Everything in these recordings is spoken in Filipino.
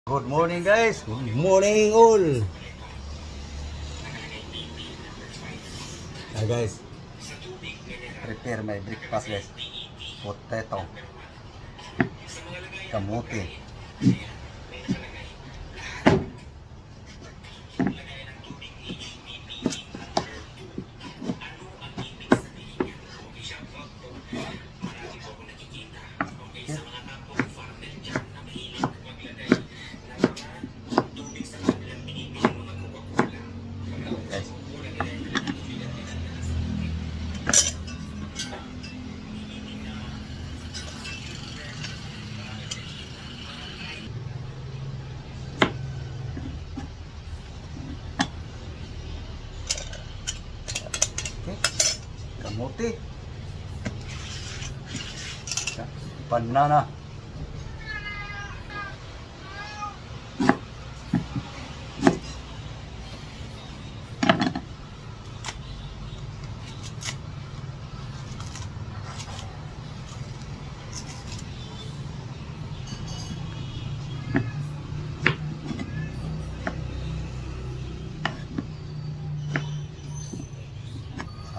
Good morning guys. Good morning all. Guys, prepare my breakfast guys. Potato, kamote, kamote, banana,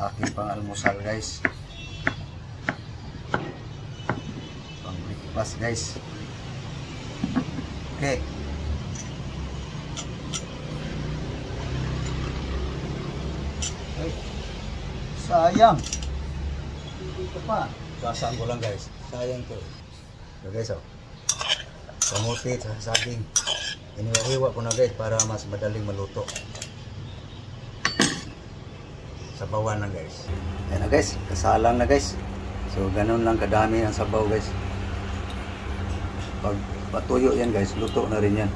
aking pang-almusal guys, pang breakfast guys. Okay, ay, sayang dito pa, sasaan ko lang guys, sayang to. So guys, oh, kamote sa saging iniwa-iwa ko na guys para mas madaling maluto. Sabawan lang guys. Ayan na guys, kasalang na guys. So ganun lang kadami ang sabaw guys. Pag patuyo yan guys, luto na rin yan.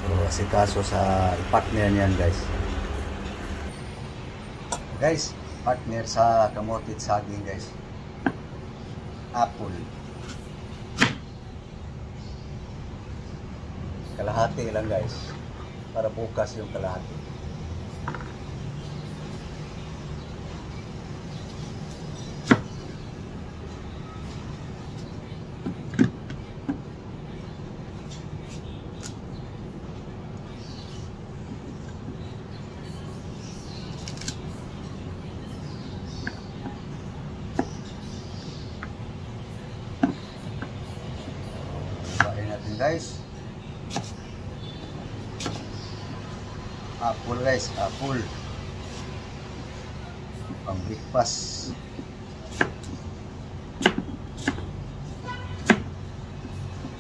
So asikaso sa partner yan guys. Guys, partner sa kamote at saging guys, apple. Kalahati lang guys, para bukas yung kalahati. Bahin natin guys. Apple guys, apple pang breakfast.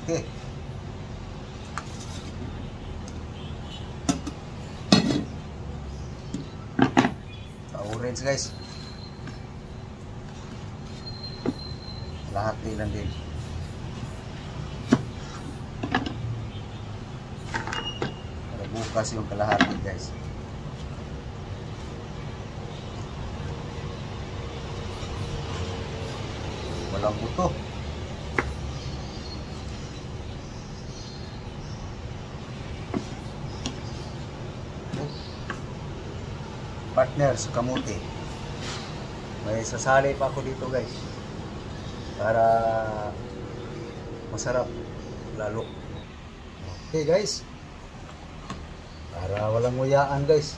Okay, orange guys, lahat lang din. Bukas yung kalahati guys. Walang buto. Partner sa kamote. May sasali pa ako dito guys, para masarap lalo. Okay guys, para walang nguyaan guys,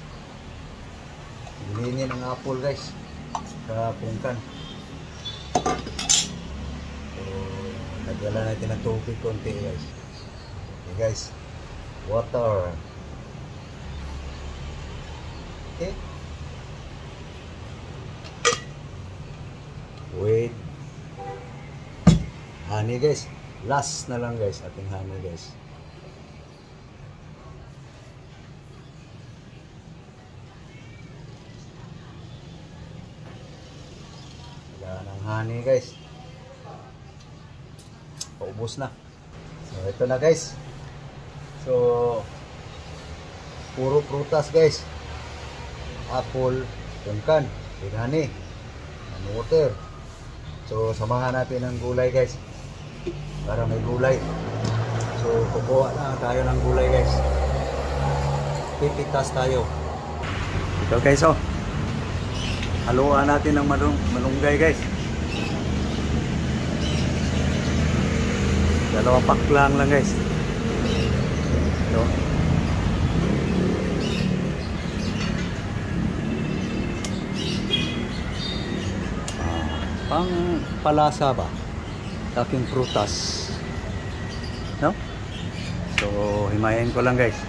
bilinin ang apple guys sa pungkan. So nagdala natin ng tubig konti guys. Okay guys, water. Okay, wait, honey guys, last na lang guys ating honey guys. Ng honey guys, paubos na. So ito na guys, so puro prutas guys, apple, pungkan, with honey and water. So samahan natin ng gulay guys, para may gulay. So kukuha na tayo ng gulay guys, pipitas tayo. Ito guys, oh, haluan natin ng malunggay guys. Dalawang pack lang guys. Ito. Pang palasa ba? Taking prutas. No? So, himayin ko lang guys.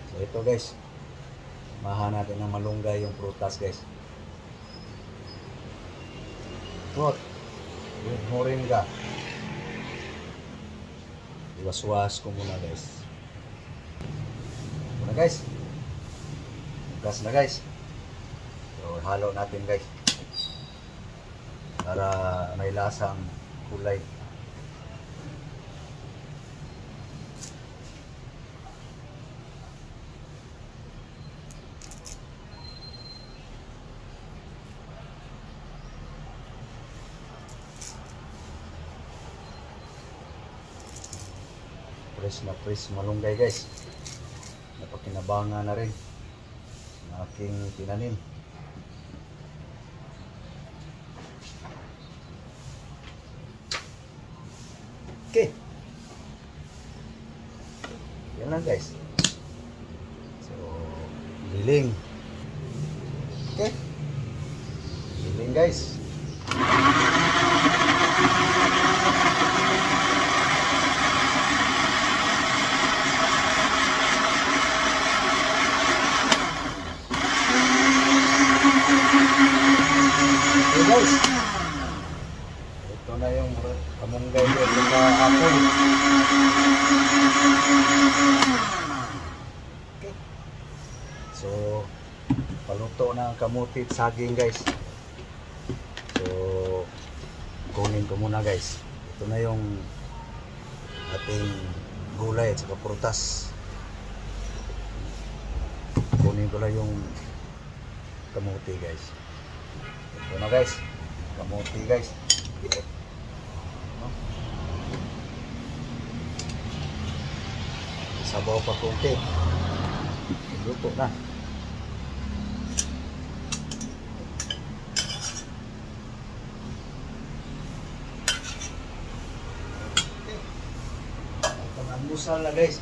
So, ito guys. Mahan natin ng malunggay yung prutas guys. Fruit. With moringa. Iwas-was ko muna guys. Muna guys. Gas na guys. So, halo natin guys. Para may lasang kulay. Fresh malunggay guys. Napakinabangan na rin ng aking tinanim. Okay. Yan lang guys. So, giling. Okay. Giling guys. Okay guys. Ito na yung kamunggay ko sa apple. Okay. So, paluto na ang kamuti at saging guys. So, kunin ko muna guys. Ito na yung ating gulay at saka prutas. Kunin ko lang yung kamuti guys. Ito na guys. Kamuti guys. Sabaw pa konti. Luto na. Pang-almusal na guys.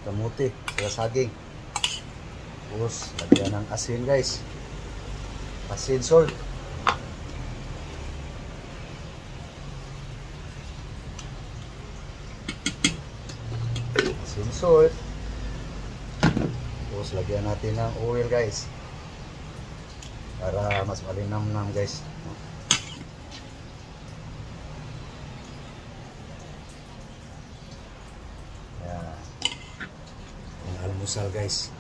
Kamuti, saka saging. Tapos, lagyan ng asin guys. Asin, salt. Asin, salt. Tapos, lagyan natin ng oil guys. Para mas malinamnam guys. Yan. Ang almusal guys.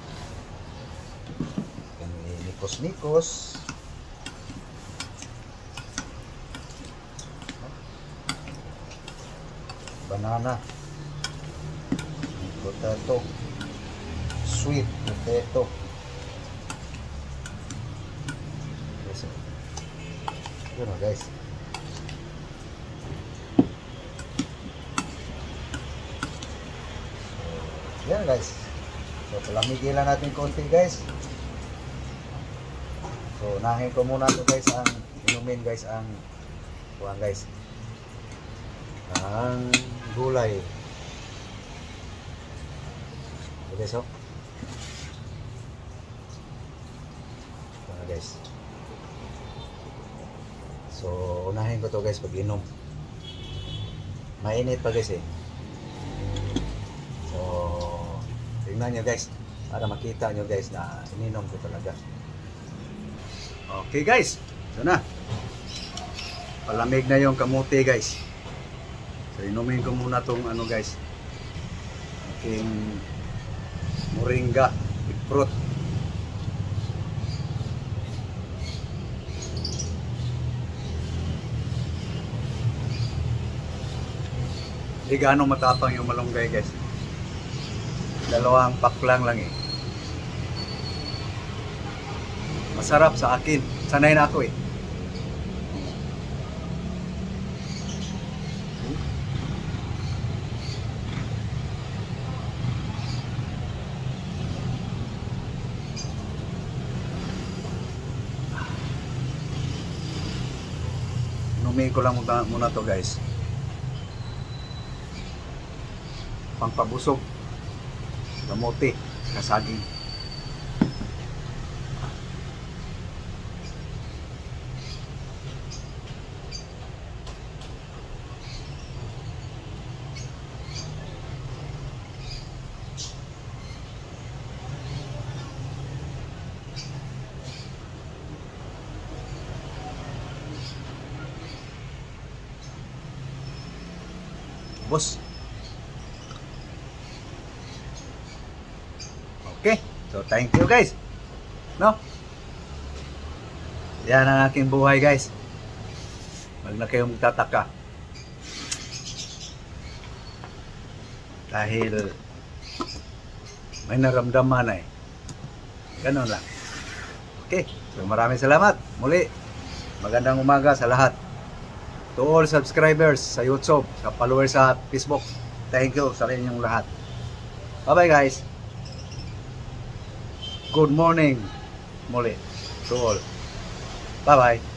Nikos-nikos. Banana. Potato. Sweet potato. So, yun o guys. So, yan guys. So, palamigin lang natin konti guys. So, unahin ko muna to guys ang inumin guys ang kuhan guys. Ang gulay. Okay, so. Guys. So, unahin ko to guys pag inom. Mainit pa guys eh. So, tingnan nyo guys para makita nyo guys na ininom ko talaga. Okay guys, ito na. Palamig na yung kamote guys. So inumin ko muna tong ano guys. Aking moringa with fruit. Hindi gaano matapang yung malunggay guys. Dalawang pack lang eh. Masarap sa akin. Sanay na ako eh. tikmin ko lang muna to guys. Pangpabusog. Kamote, kasaging. Boss. Okay. So thank you guys. No? Yan ang aking buhay guys. Wag na kayong magtataka. Dahil may naramdaman eh. Ganun lang. Okay. So maraming salamat. Muli. Magandang umaga sa lahat. To all subscribers sa YouTube, sa followers sa Facebook. Thank you sa inyong lahat. Bye-bye guys. Good morning muli to all. Bye-bye.